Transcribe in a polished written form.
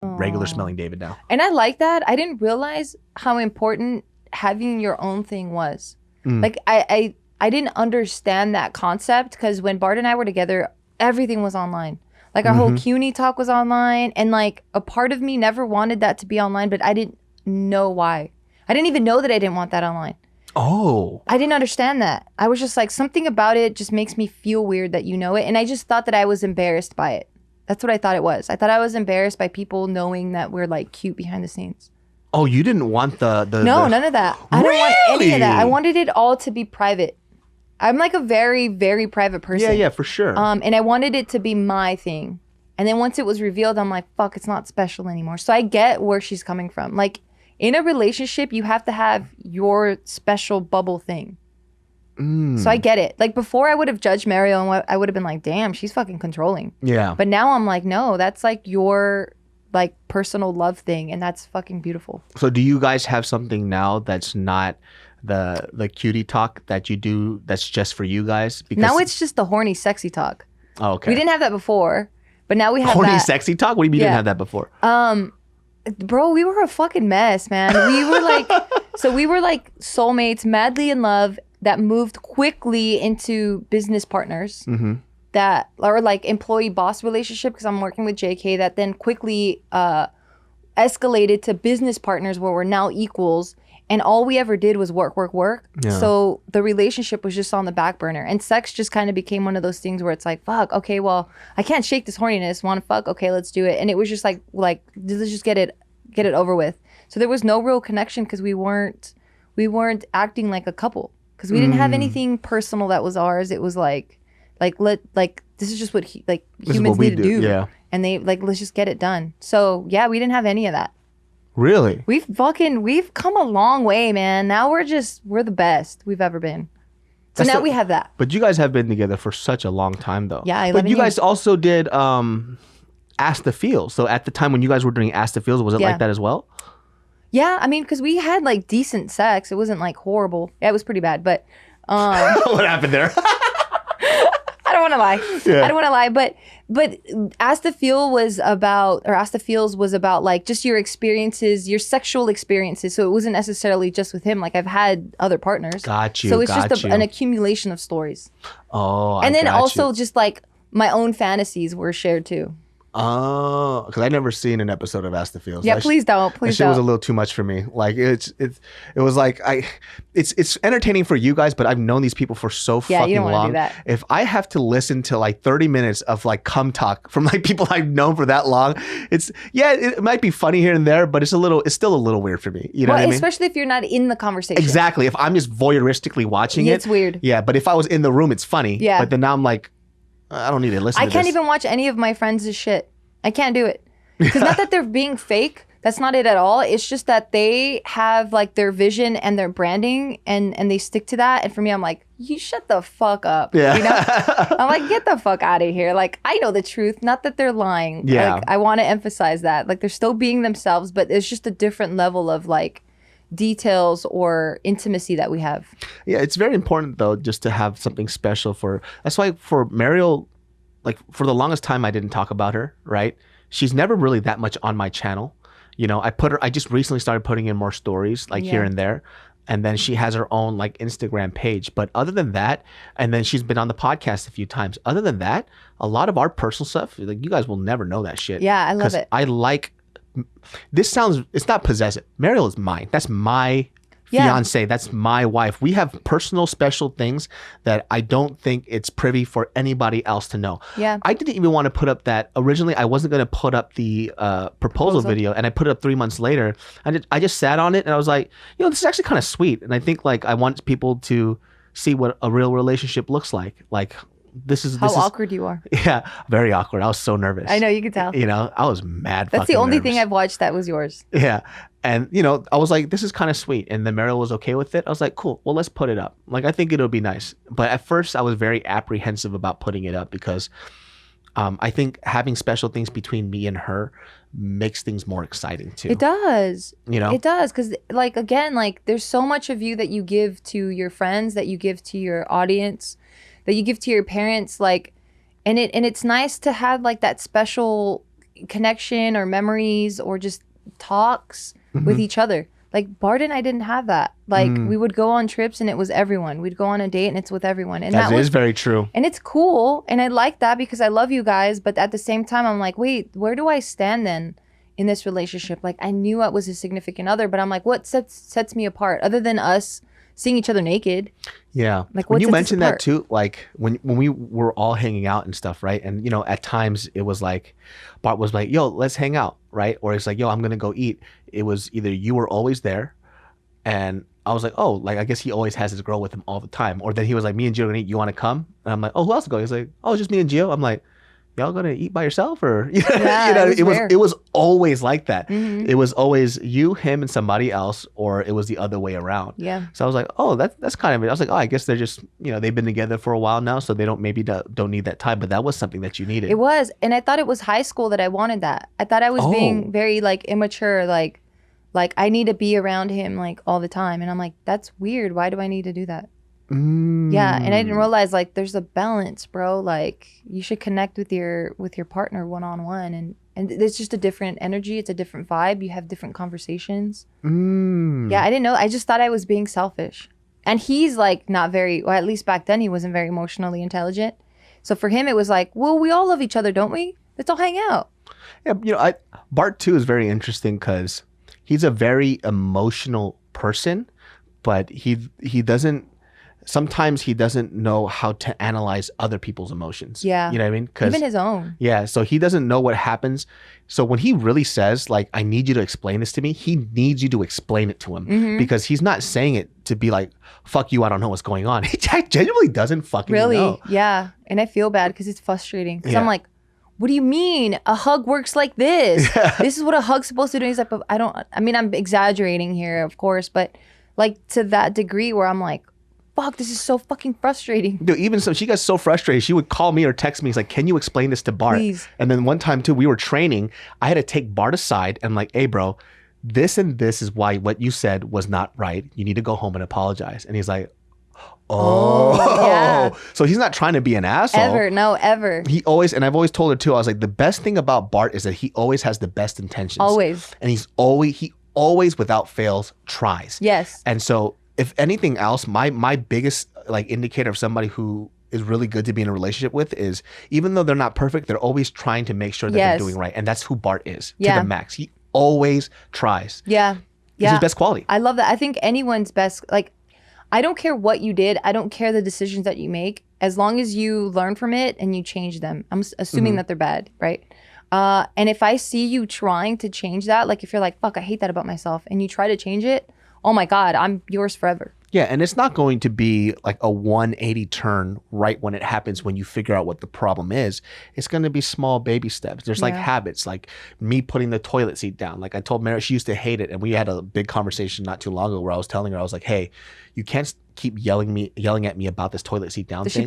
regular smelling David now. And I like that. I didn't realize how important having your own thing was. Like I didn't understand that concept because when Bart and I were together, everything was online. Like our whole CUNY talk was online, and like a part of me never wanted that to be online, but I didn't know why. I didn't even know that I didn't want that online. Oh. I didn't understand that. I was just like, something about it just makes me feel weird that you know it. And I just thought that I was embarrassed by it. That's what I thought it was. I thought I was embarrassed by people knowing that we're like cute behind the scenes. Oh, you didn't want the none of that. I didn't want any of that. I wanted it all to be private. I'm like a very, very private person. Yeah, for sure. And I wanted it to be my thing. And then once it was revealed, I'm like, fuck, it's not special anymore. So I get where she's coming from. Like, in a relationship, you have to have your special bubble thing. So I get it. Like, before I would have judged Mario and I would have been like, damn, she's fucking controlling. Yeah. But now I'm like, no, that's like your like personal love thing, and that's fucking beautiful. So do you guys have something now that's not the cutie talk that you do that's just for you guys? Because now it's just the horny, sexy talk. Oh, okay. We didn't have that before, but now we have horny, that. sexy talk? What do you mean you didn't have that before? Bro, we were a fucking mess, man. We were like, so we were like soulmates, madly in love, that moved quickly into business partners. That or like employee boss relationship, because I'm working with JK, that then quickly escalated to business partners where we're now equals, and all we ever did was work. Yeah. So the relationship was just on the back burner, and sex just kind of became one of those things where it's like, fuck, okay, well, I can't shake this horniness, want to fuck, okay, let's do it. And it was just like let's just get it over with. So there was no real connection because we weren't acting like a couple, because we didn't have anything personal that was ours. It was like this is just what humans need to do. Yeah. And they like, let's just get it done. So yeah, we didn't have any of that. Really? We've come a long way, man. Now we're the best we've ever been. So now we have that. But you guys have been together for such a long time though. Yeah, 11 But you years. guys also did Ask the Feels. So at the time when you guys were doing Ask the Feels, was it like that as well? Yeah, I mean, because we had like decent sex. It wasn't like horrible. Yeah, it was pretty bad, but what happened there? I don't want to lie. Yeah. I don't want to lie, but Ask the Feels was about like just your experiences, your sexual experiences. So it wasn't necessarily just with him. Like, I've had other partners. Got you. So it's just an accumulation of stories. Oh, and then also just like my own fantasies were shared too. Oh, because I never seen an episode of Ask the Feels. Yeah, please don't. Please don't. It was a little too much for me. Like it was like it's entertaining for you guys, but I've known these people for so fucking you don't long. Do that. If I have to listen to like 30 minutes of like cum talk from like people I've known for that long, it might be funny here and there, but it's still a little weird for me. You know what I mean? Especially if you're not in the conversation. Exactly. If I'm just voyeuristically watching it, it's weird. Yeah, but if I was in the room, it's funny. Yeah. But then now I'm like, I don't need to listen to this. I can't even watch any of my friends' shit. I can't do it. Because not that they're being fake. That's not it at all. It's just that they have like their vision and their branding and they stick to that. And for me, I'm like, you shut the fuck up. Yeah. You know? I'm like, get the fuck out of here. Like, I know the truth. Not that they're lying. Yeah. Like, I want to emphasize that. Like, they're still being themselves, but it's just a different level of like details or intimacy that we have. Yeah, it's very important though, just to have something special that's why for Mariel, like for the longest time I didn't talk about her, right? She's never really that much on my channel. You know, I just recently started putting in more stories like here and there. And then she has her own like Instagram page. But other than that, and then she's been on the podcast a few times. Other than that, a lot of our personal stuff, like you guys will never know that shit. Yeah, I love it. I like, it's not possessive. Mariel is mine. That's my fiance. That's my wife. We have personal special things that I don't think it's privy for anybody else to know. Yeah. I didn't even want to put up that. Originally, I wasn't going to put up the proposal video, and I put it up 3 months later. I just sat on it, and I was like, this is actually kind of sweet. And I think like I want people to see what a real relationship looks like. Like, how awkward you are. Yeah, very awkward. I was so nervous. I know, you could tell. I was mad. That's the only nervous. thing I've watched that was yours. Yeah. And, I was like, this is kind of sweet. And then Mariel was okay with it. I was like, cool, well, let's put it up. Like, I think it'll be nice. But at first, I was very apprehensive about putting it up because I think having special things between me and her makes things more exciting too. It does. It does. Because, like, again, like, there's so much of you that you give to your friends, that you give to your audience, that you give to your parents. Like, and it's nice to have, like, that special connection or memories or just talks with each other. Like Bart and I didn't have that. Like we would go on trips and it was everyone. We'd go on a date and it's with everyone. And that is very true. And it's cool. And I like that because I love you guys. But at the same time, I'm like, wait, where do I stand then in this relationship? Like I knew I was a significant other, but I'm like, what sets me apart other than us seeing each other naked? Yeah. Like when you mentioned that too, like when we were all hanging out and stuff, right? And you know, at times it was like Bart was like, yo, let's hang out, right? Or it's like, yo, I'm gonna go eat. It was either you were always there and I was like, oh, like I guess he always has his girl with him all the time. Or then he was like, me and Gio are gonna eat, you wanna come? And I'm like, oh, who else is going? He's like, oh, just me and Gio. I'm like, y'all gonna eat by yourself or yeah, you know, it was always like that. It was always you, him, and somebody else, or it was the other way around. Yeah. So I was like, oh, that's kind of it. I was like, oh, I guess they're just, you know, they've been together for a while now, so they don't need that time. But that was something that you needed. It was, and I thought it was high school that I wanted that. I thought I was being very like immature, like I need to be around him like all the time, and I'm like, that's weird. Why do I need to do that? Yeah, and I didn't realize like there's a balance, bro. Like you should connect with your partner one-on-one, and it's just a different energy. It's a different vibe. You have different conversations. Yeah, I didn't know. I just thought I was being selfish, and he's like not very. Well, at least back then he wasn't very emotionally intelligent. So for him, it was like, well, we all love each other, don't we? Let's all hang out. Yeah, you know, Bart too is very interesting because he's a very emotional person, but he doesn't. Sometimes he doesn't know how to analyze other people's emotions. Yeah. You know what I mean? Even his own. Yeah. So he doesn't know what happens. So when he really says, like, I need you to explain this to me, he needs you to explain it to him because he's not saying it to be like, fuck you, I don't know what's going on. He genuinely doesn't fucking know. Really? Yeah. And I feel bad because it's frustrating. Because I'm like, what do you mean? A hug works like this. This is what a hug's supposed to do. He's like, but I mean, I'm exaggerating here, of course, but like to that degree where I'm like, fuck, this is so fucking frustrating. Dude, even so, she got so frustrated. She would call me or text me. He's like, can you explain this to Bart? Please. And then one time too, we were training. I had to take Bart aside and like, hey, bro, this and this is why what you said was not right. You need to go home and apologize. And he's like, yeah. So he's not trying to be an asshole. Ever. He always, and I've always told her too, I was like, the best thing about Bart is that he always has the best intentions. Always. And he always without fails tries. Yes. And so if anything else, my biggest like indicator of somebody who is really good to be in a relationship with is even though they're not perfect, they're always trying to make sure that they're doing right. And that's who Bart is to the max. He always tries. Yeah. It's his best quality. I love that. I think anyone's best, like, I don't care what you did. I don't care the decisions that you make. As long as you learn from it and you change them. I'm assuming that they're bad, right? And if I see you trying to change that, like if you're like, fuck, I hate that about myself, and you try to change it, oh my God, I'm yours forever. Yeah, and it's not going to be like a 180 turn right when it happens when you figure out what the problem is. It's going to be small baby steps. There's like habits, like me putting the toilet seat down. Like I told Mary, she used to hate it. And we had a big conversation not too long ago where I was telling her, I was like, hey, you can't keep yelling at me about this toilet seat down thing.